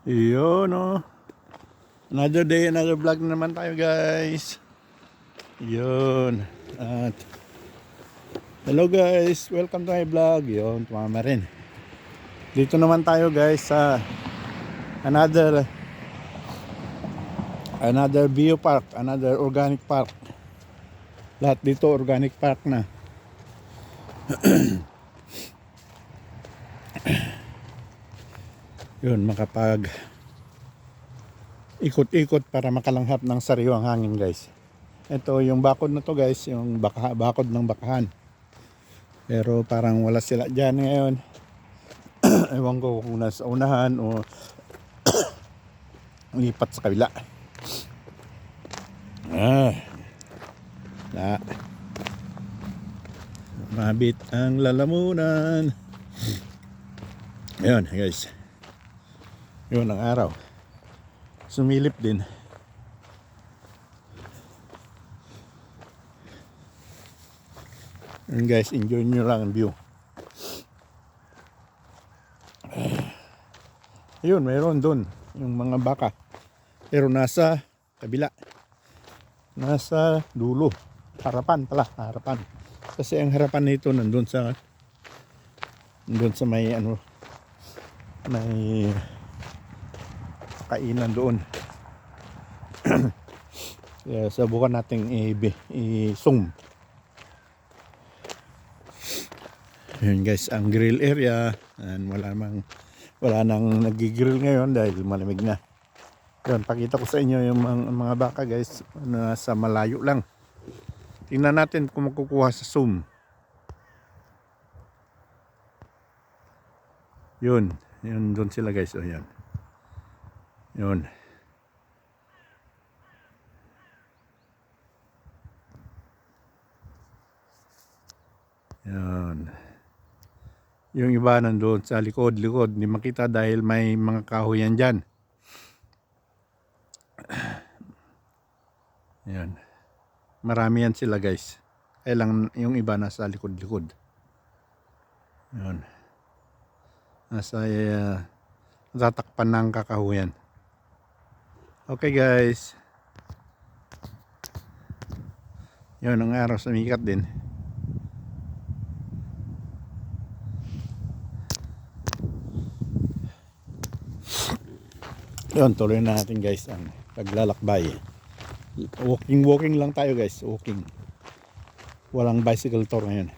Yun oh. Another day, another vlog na naman tayo guys. Yun. At hello guys, welcome to my vlog. Yun, tumama rin. Dito naman tayo guys sa another biopark, another organic park. Lahat dito organic park na. Yun, makapag ikot-ikot para makalanghap ng sariwang hangin guys. Ito yung bakod na to guys, yung bakod ng bakahan. Pero parang wala sila dyan ngayon. Ewan ko kung nasa unahan o lipat sa kabila. Mabit ang lalamunan. Ayun guys. Yun ang araw. Sumilip din. And guys, enjoy nyo lang ang view. Ayun, mayroon doon yung mga baka. Pero nasa kabila. Nasa dulo. Harapan pala, harapan. Kasi ang harapan nito nandun sa may may kainan doon. Kaya subukan nating i-zoom. Yun guys, ang grill area. And wala nang nagigrill ngayon dahil malamig na. Yun, pakita ko sa inyo yung mga baka guys. Nasa malayo lang. Tingnan natin kung makukuha sa zoom. Yun doon sila guys. O yan. Yun. Yan. Yung iba nandoon sa likod, hindi makita dahil may mga kahoy yan dyan. Yan. Marami yan sila guys. Kaya lang yung iba nasa likod. Yan. Nasa tatakpan ng kakahuyan. Okay guys. Yun ang araw sumikat din. Yun, tuloy na natin guys ang paglalakbay. Walking lang tayo guys, walking. Walang bicycle tour ngayon.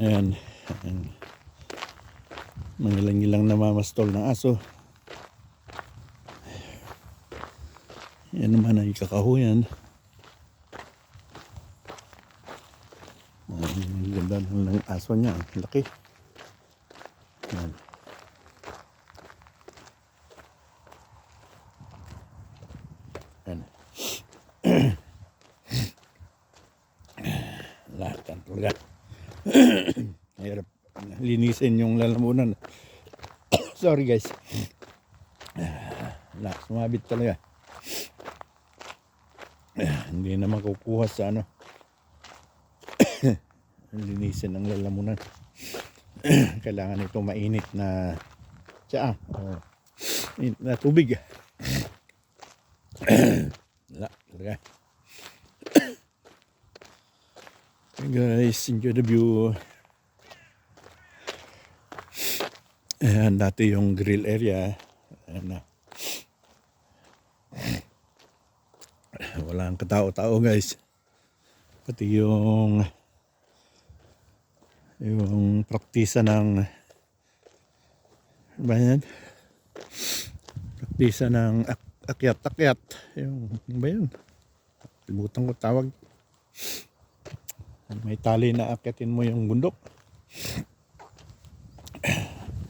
Ayan. Mangilang-ilang namamastol ng aso. Yan naman ay kakahuyan. Ang ganda ng aso niya, laki. Yan. Yan. Lahat ang talaga. Mahirap linisin yung lalamunan. Sorry guys. Sumabit talaga. Hindi na makukuha sa linisin ang lalamunan. Kailangan ito mainit na tsaa na tubig. Talaga. Okay guys, enjoy the view. Ayan, dati yung grill area. Ayan na. Walang katao-tao guys. Pati yung praktisa ng praktisa ng akyat-akyat. Yung ba yun? Libutan ko tawag. May tali na akyatin mo yung bundok.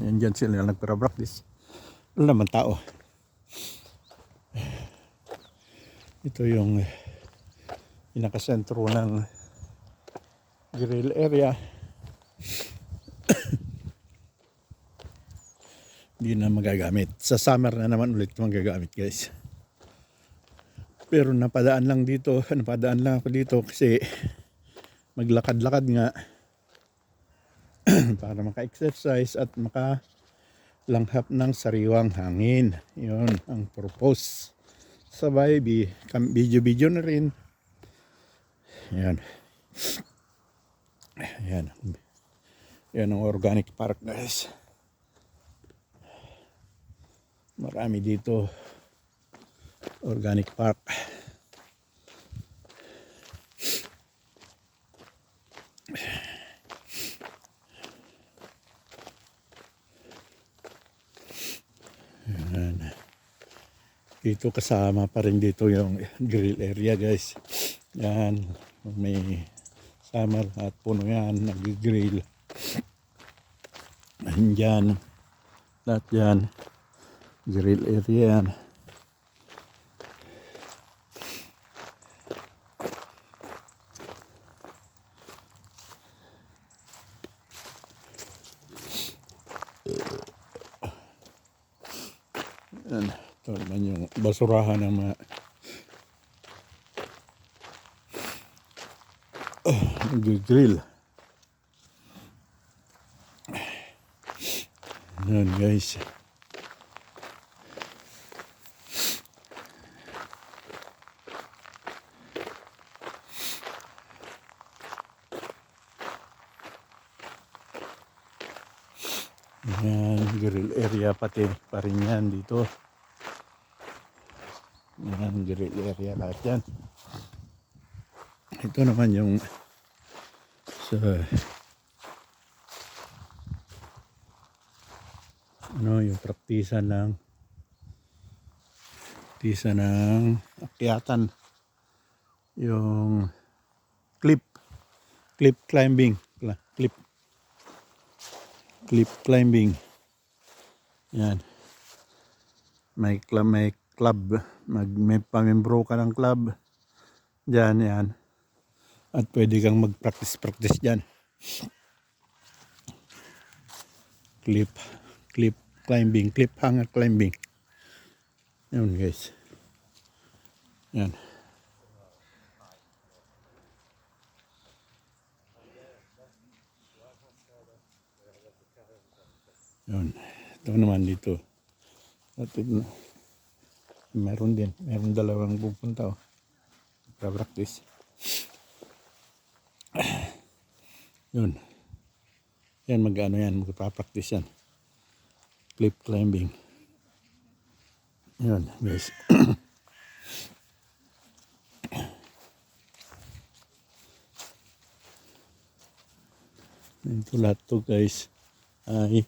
Yan dyan sila nagpra-practice. Wala naman tao. Ito yung pinakasentro ng grill area. Hindi na magagamit. Sa summer na naman ulit magagamit guys. Pero napadaan lang ako dito kasi maglakad-lakad nga. para maka-exercise at makalanghap ng sariwang hangin. Yun ang purpose. Sabay, video-video na rin. Yan. Yan. Yan ang organic park, guys. Marami dito. Organic park. Yan. Dito kasama pa rin dito yung grill area, guys. Yan. May summer at puno yan. Nag-grill. Yan. Lahat yan. Grill area yan. Yan. Ito naman yung basurahan ng mga nag-grill. Yan, guys. Yan, grill area pati pa rin yan dito. Yan, grill area lahat yan. Ito naman yung sa yung praktisan ng akyatan, yung cliff climbing, cliff climbing. Yan, may club, may pamembro ka ng club dyan, yan, at pwede kang mag-practice dyan. Cliff climbing, cliff hanger climbing. Yun, guys. Yan. Yun. Ito naman dito. At meron dalawang pupunta, practice. Yun. Yan, magpa-practice yan. Cliff climbing. Yun, guys. Ito lahat to, guys, ay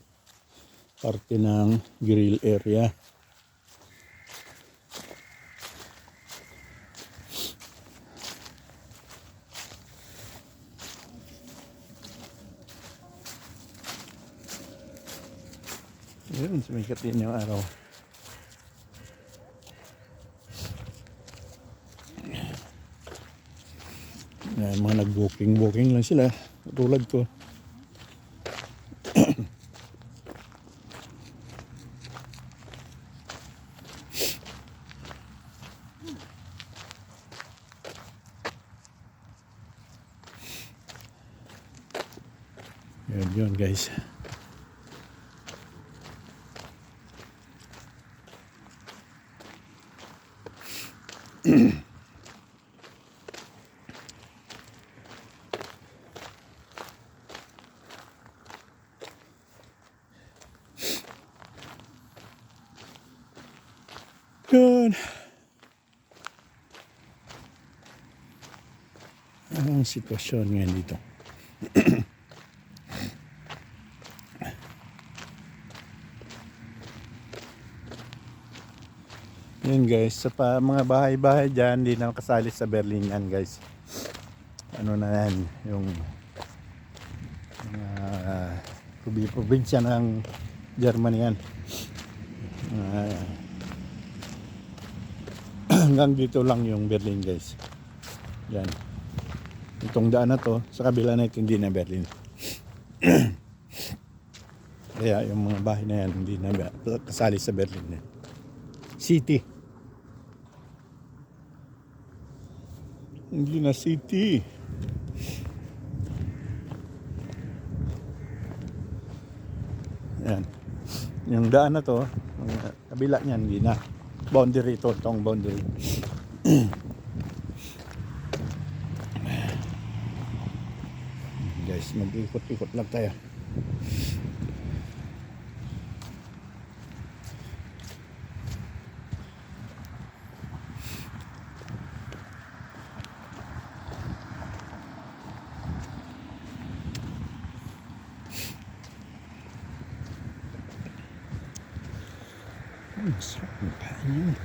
parte ng grill area. Yun, sumikat din yung araw. Yan, mga nag-booking lang sila, tulad ko. Yun, guys. Yun. Ang sitwasyon ngayon dito. Yun, guys, sa mga bahay-bahay dyan, hindi na kasali sa Berlin yan, guys. Ano na yan, yung probinsya ng Germany yan. Hanggang dito lang yung Berlin, guys. Yan. Itong daan na to, sa kabila na ito, hindi na Berlin. Kaya yung mga bahay na yan, hindi na kasali sa Berlin. City. Hindi na city. Ayan. Yung daan na to, kabila niyan, hindi na. Boundary ito, itong boundary. Guys, mag-ikot-ikot lang tayo. Sarap ng kain yun.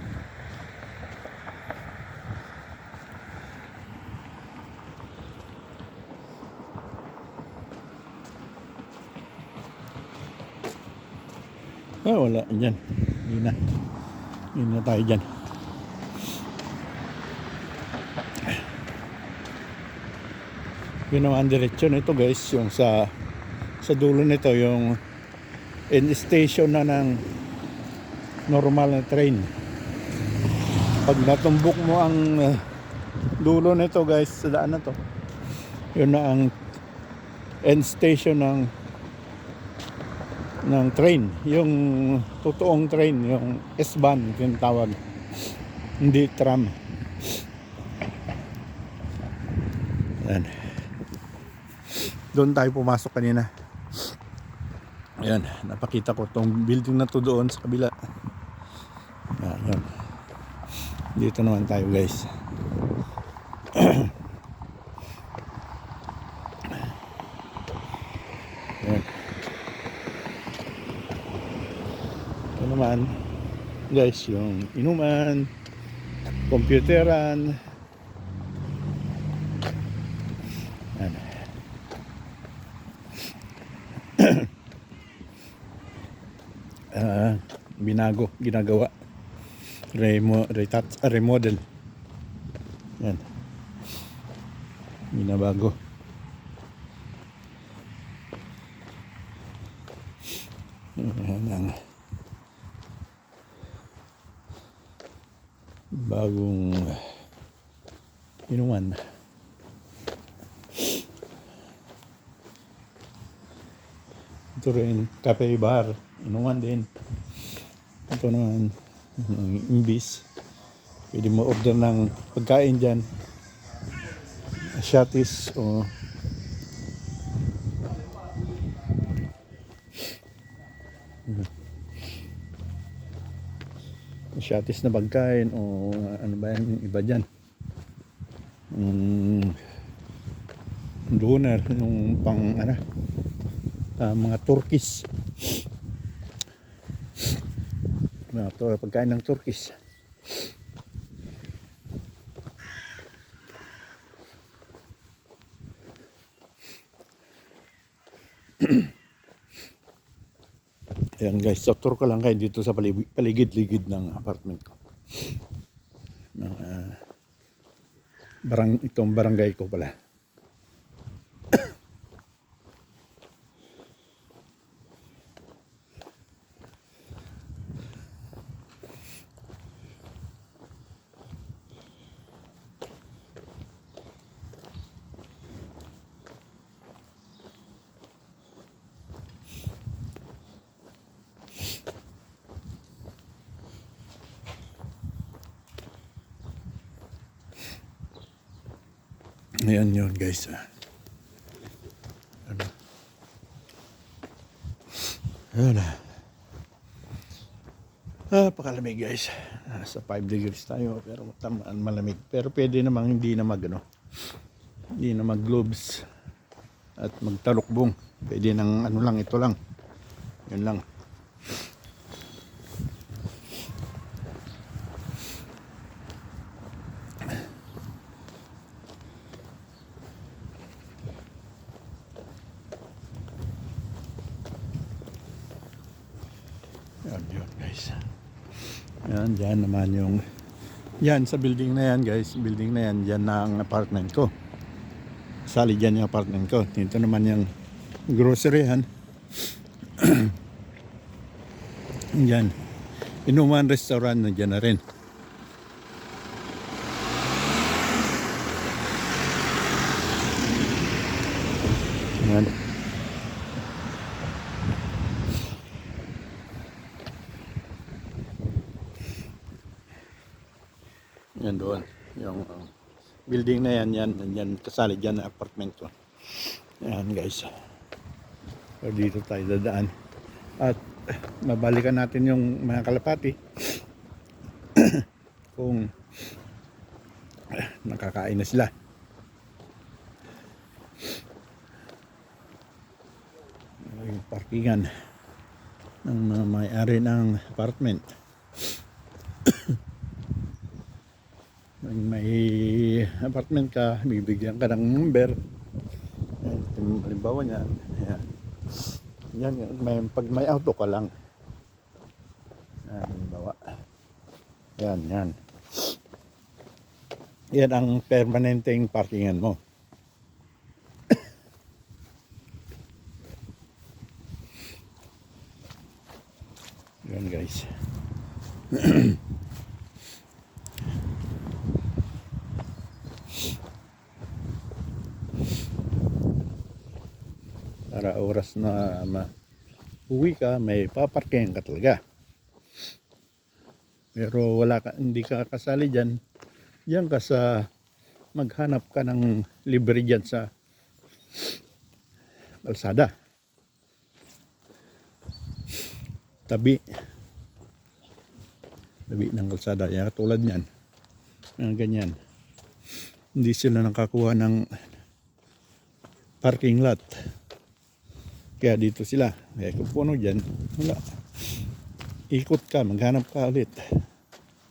Wala dyan. Hindi na. Hindi na tayo dyan. Yun naman ang diretsyon nito guys. Yung sa dulo nito, yung end station na ng normal na train. Pag natumbok mo ang dulo nito guys, sa daan na to, yun na ang end station ng train. Yung totoong train, yung S-Bahn yung tawag, hindi tram. Ayan. Doon tayo pumasok kanina. Ayan, napakita ko tong building na to doon sa kabila. Ayan. Dito naman tayo guys. Ayan. Ito naman guys, yung inuman, computeran. Ayan. Ginagawa, remodel. Yan, binabago. Yan ang bagong inuman. Ito rin, cafe bar, inuman din. Ito naman, imbis. Pwede mo order ng pagkain dyan. Asyatis o asyatis na pagkain o ano ba yan, iba dyan. Doner, yung pang mga Turkish. Pagkain ng Turkish. Ayan guys, so tour ko lang kayo dito sa paligid-ligid ng apartment ko. Itong barangay ko pala. Ayan yun guys. Ayan na. Pakalamig guys. Sa 5 degrees tayo pero malamig. Pero pwede namang hindi na hindi na mag gloves at magtalukbong. Pwede ng lang, ito lang. Yun lang. Yun guys. Yan, dyan naman yung yan sa building na yan guys. Building na yan, dyan na ang apartment ko. Sali dyan yung apartment ko. Dito naman yung groceryhan. Yan. Inuman restaurant na dyan na rin. Yan. Yan doon. Yung building na yan kasali dyan na apartment ko. Yan guys. So dito tayo dadaan. At mabalikan natin yung mga kalapati kung nakakain na sila. Yung parkingan ng mga may-ari ng apartment. May apartment ka, bibigyan ka ng number. Yan, halimbawa niyan. Yan, pag may auto ka lang. Yan, halimbawa. Yan. Yan ang permanenteng parkingan mo. Yan guys. Para oras na uwi ka, may paparking ka talaga. Pero hindi ka kasali dyan. Diyan ka sa maghanap ka ng libre dyan sa kalsada. Tabi ng kalsada. Yan, katulad niyan. Ganyan. Hindi sila nakakuha ng parking lot. Kaya dito sila. Kaya kung puno dyan, wala. Ikot ka, maghanap ka ulit.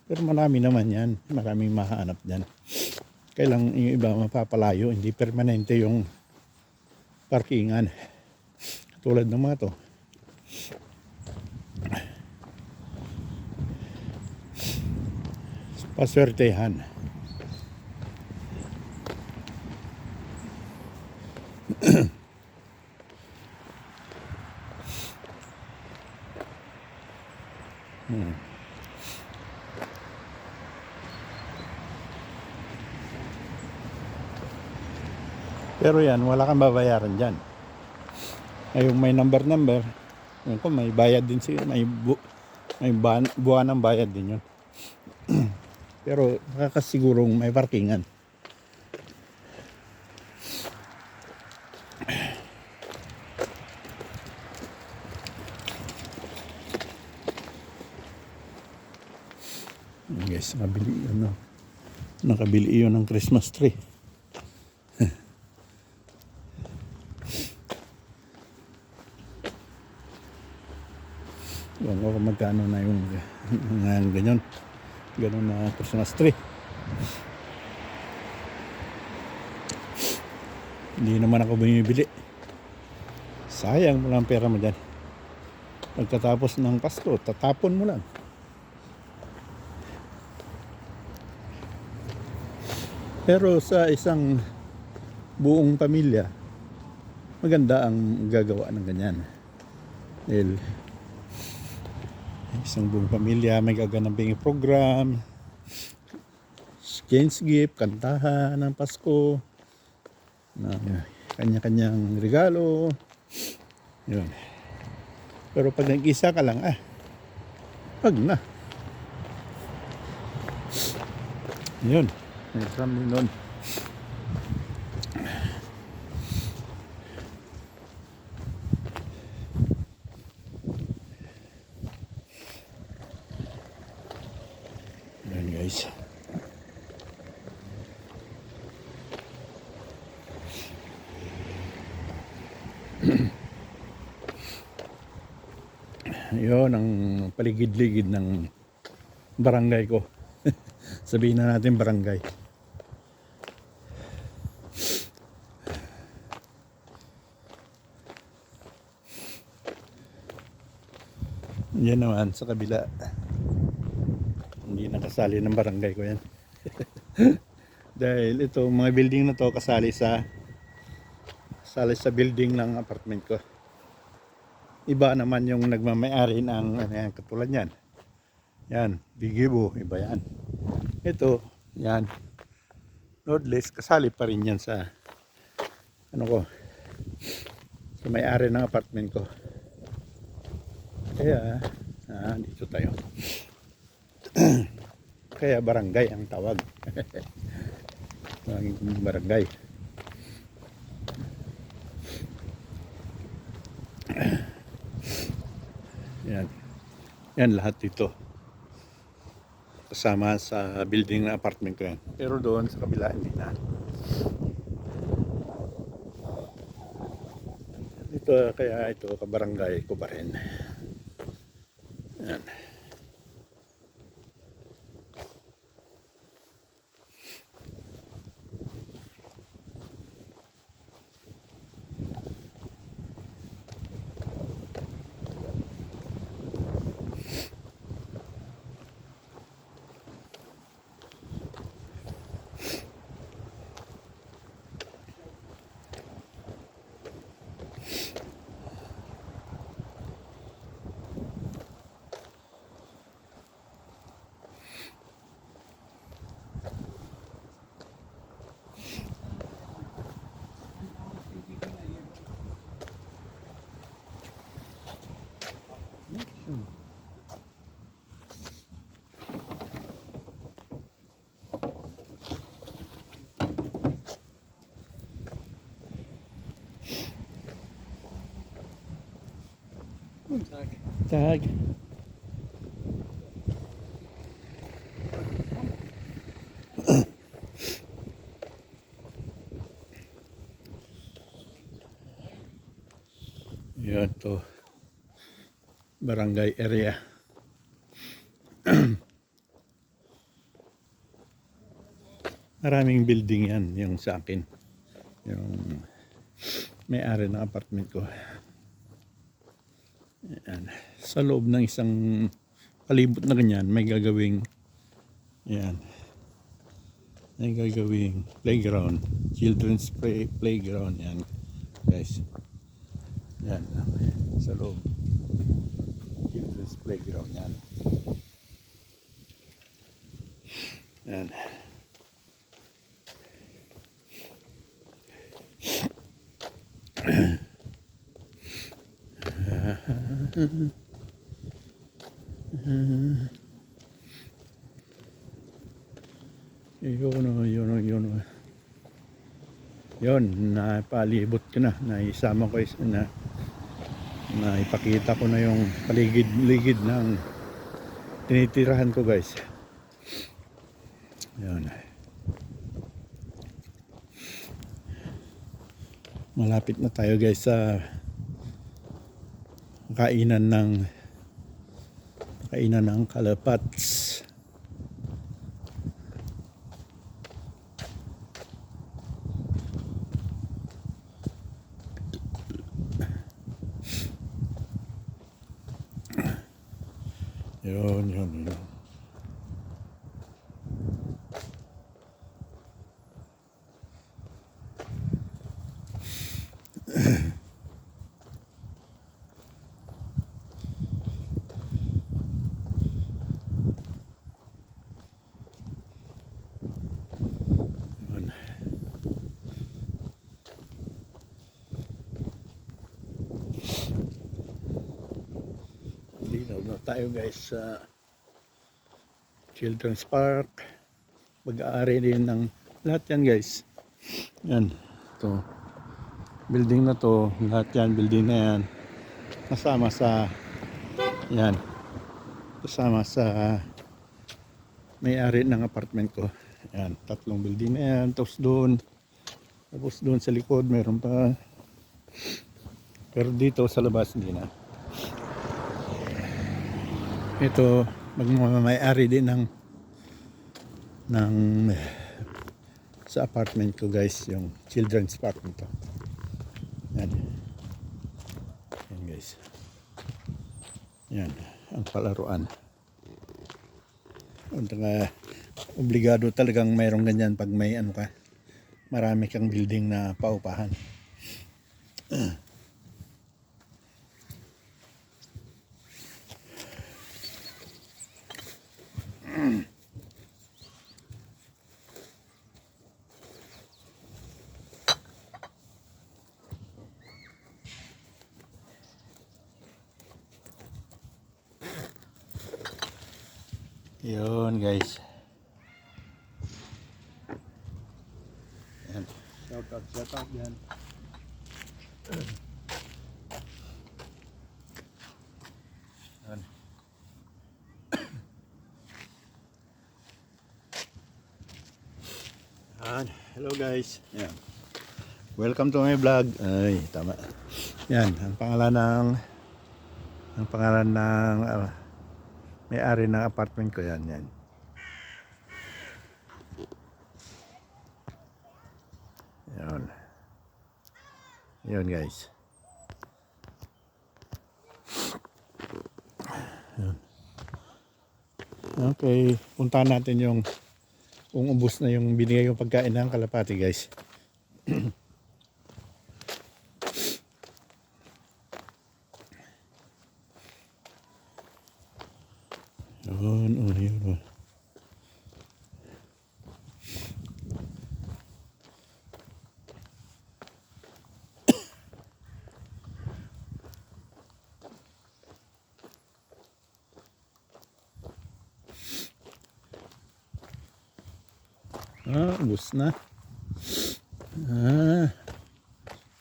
Pero marami naman yan. Maraming mahanap dyan. Kailang yung iba mapapalayo. Hindi permanente yung parkingan. Tulad ng mga to. Paswertehan. Pero yan, wala kang babayaran dyan. Ngayong may number, yun ko, may bayad din siya, may buwan ng bayad din yun. Pero nakakasigurong may parkingan. Guys, nakabili yun ng Christmas tree. Ewan ko kung magkano na yung ganyan na Christmas tree. Hindi naman ako bumibili. Sayang mo lang pera mo dyan. Pagkatapos ng Pasko, tatapon mo lang. Pero sa isang buong pamilya, maganda ang gagawa ng ganyan. Dahil isang buong pamilya may gaganaping program, exchange gift, kantahan ng Pasko, na kanya-kanyang regalo. Yun. Pero pag nag-isa ka lang, wag na. Yun. May exam din nun. Yan guys. Yun ang paligid-ligid ng barangay ko. Sabihin na natin barangay. Yan naman sa kabila. Hindi nakasali ng barangay ko yan. Dahil ito mga building na to kasali sa building ng apartment ko. Iba naman yung nagmamay-ari ng katulad yan. Yan, Bigibo, iba yan. Ito, yan. Nordless, kasali pa rin yan sa sa may-ari ng apartment ko. Kaya, dito tayo. Kaya barangay ang tawag. Ang barangay. Yan. Yan lahat dito. Kasama sa building na apartment ko yan. Pero doon sa kabila hindi na. Ito kaya ito kabarangay ko pa rin. Yan. Tag. Yan to. Barangay area. Maraming building yan yung sa akin. Yung may-ari ng apartment ko. Yan. Sa loob ng isang palibot na ganyan, may gagawing yan. May gagawing playground. Children's playground yan. Guys. Yan. Sa loob. Children's playground yan. Yan. Yun. Yun, napalibot ko na. Naisama ko na ipakita ko na yung paligid-ligid ng tinitirahan ko, guys. Yun. Malapit na tayo, guys, sa kainan ng kalapats. Yun. Dito na tayo, guys, sa Children's Park. Mag-aari din ng lahat yan, guys. Yan. Ito. Building na to. Lahat yan. Building na yan. Kasama sa yan. Kasama sa may-ari ng apartment ko. Yan. 3 building na yan. Tapos doon sa likod meron pa. Pero dito sa labas hindi na. Ito, magmamay-ari din ng sa apartment ko, guys, yung children's park nito. Yan. Yan, guys. Yan, ang palaruan. Obligado talagang mayroong ganyan pag may ano ka, marami kang building na paupahan. Yun, guys. Shout out yan. Yan. Yan. Hello guys. Yan. Welcome to my vlog. Ay, tama. Yan, ang pangalan ng may-ari ng apartment ko yan, yan. Yan. Yan guys. Yan. Okay, puntahan natin yung kung ubos na yung binigay yung pagkain ng kalapati guys. Yun. Ubos na.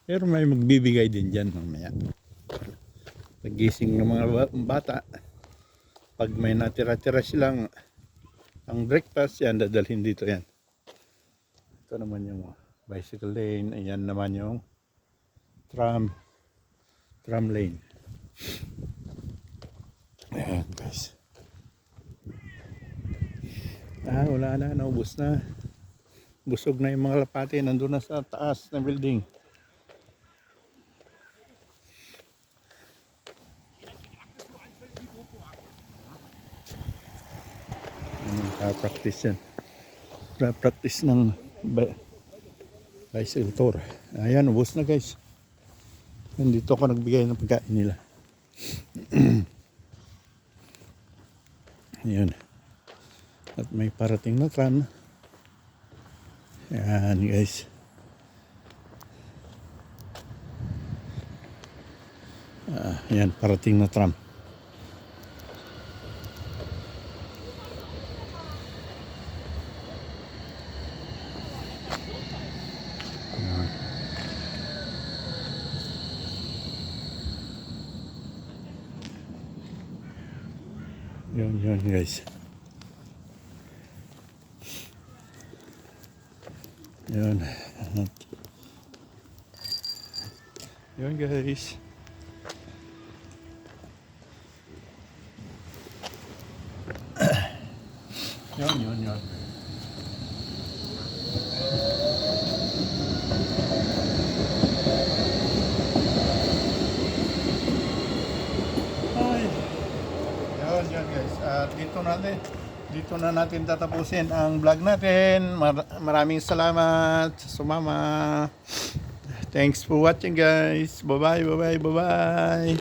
Pero may magbibigay din dyan mamaya. Pagising ng mga bata, pag may natira-tira silang ang breakfast, yan, dadalhin dito yan. Ito naman yung bicycle lane. Ayan naman yung tram lane. Ayan guys. Wala na, naubos na. Busog na yung mga lapati, nandun na sa taas ng building. Practice yan. Practice ng bicycle tour. Ayan, ubos na guys. Nandito ako nagbigay ng pagkain nila. Ayan. At may parating na tram. Ayan guys. Ayan, parating na tram. Yun guys. Yun guys. Yun. Yun guys. At dito na natin tatapusin ang vlog natin. Maraming salamat sa sumama. Thanks for watching guys. Bye bye.